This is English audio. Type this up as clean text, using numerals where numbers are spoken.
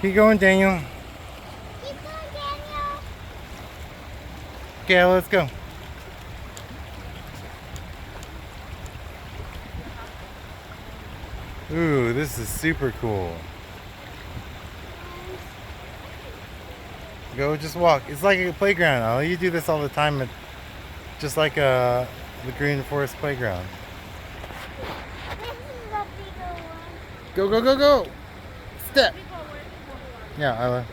Keep going, Daniel. Keep going, Daniel. Okay, let's go. Ooh, this is super cool. Go, just walk. It's like a playground. Oh, you do this all the time, just like the Green Forest playground. This is a bigger one. Go, go, go, go! Step. Yeah, Isla.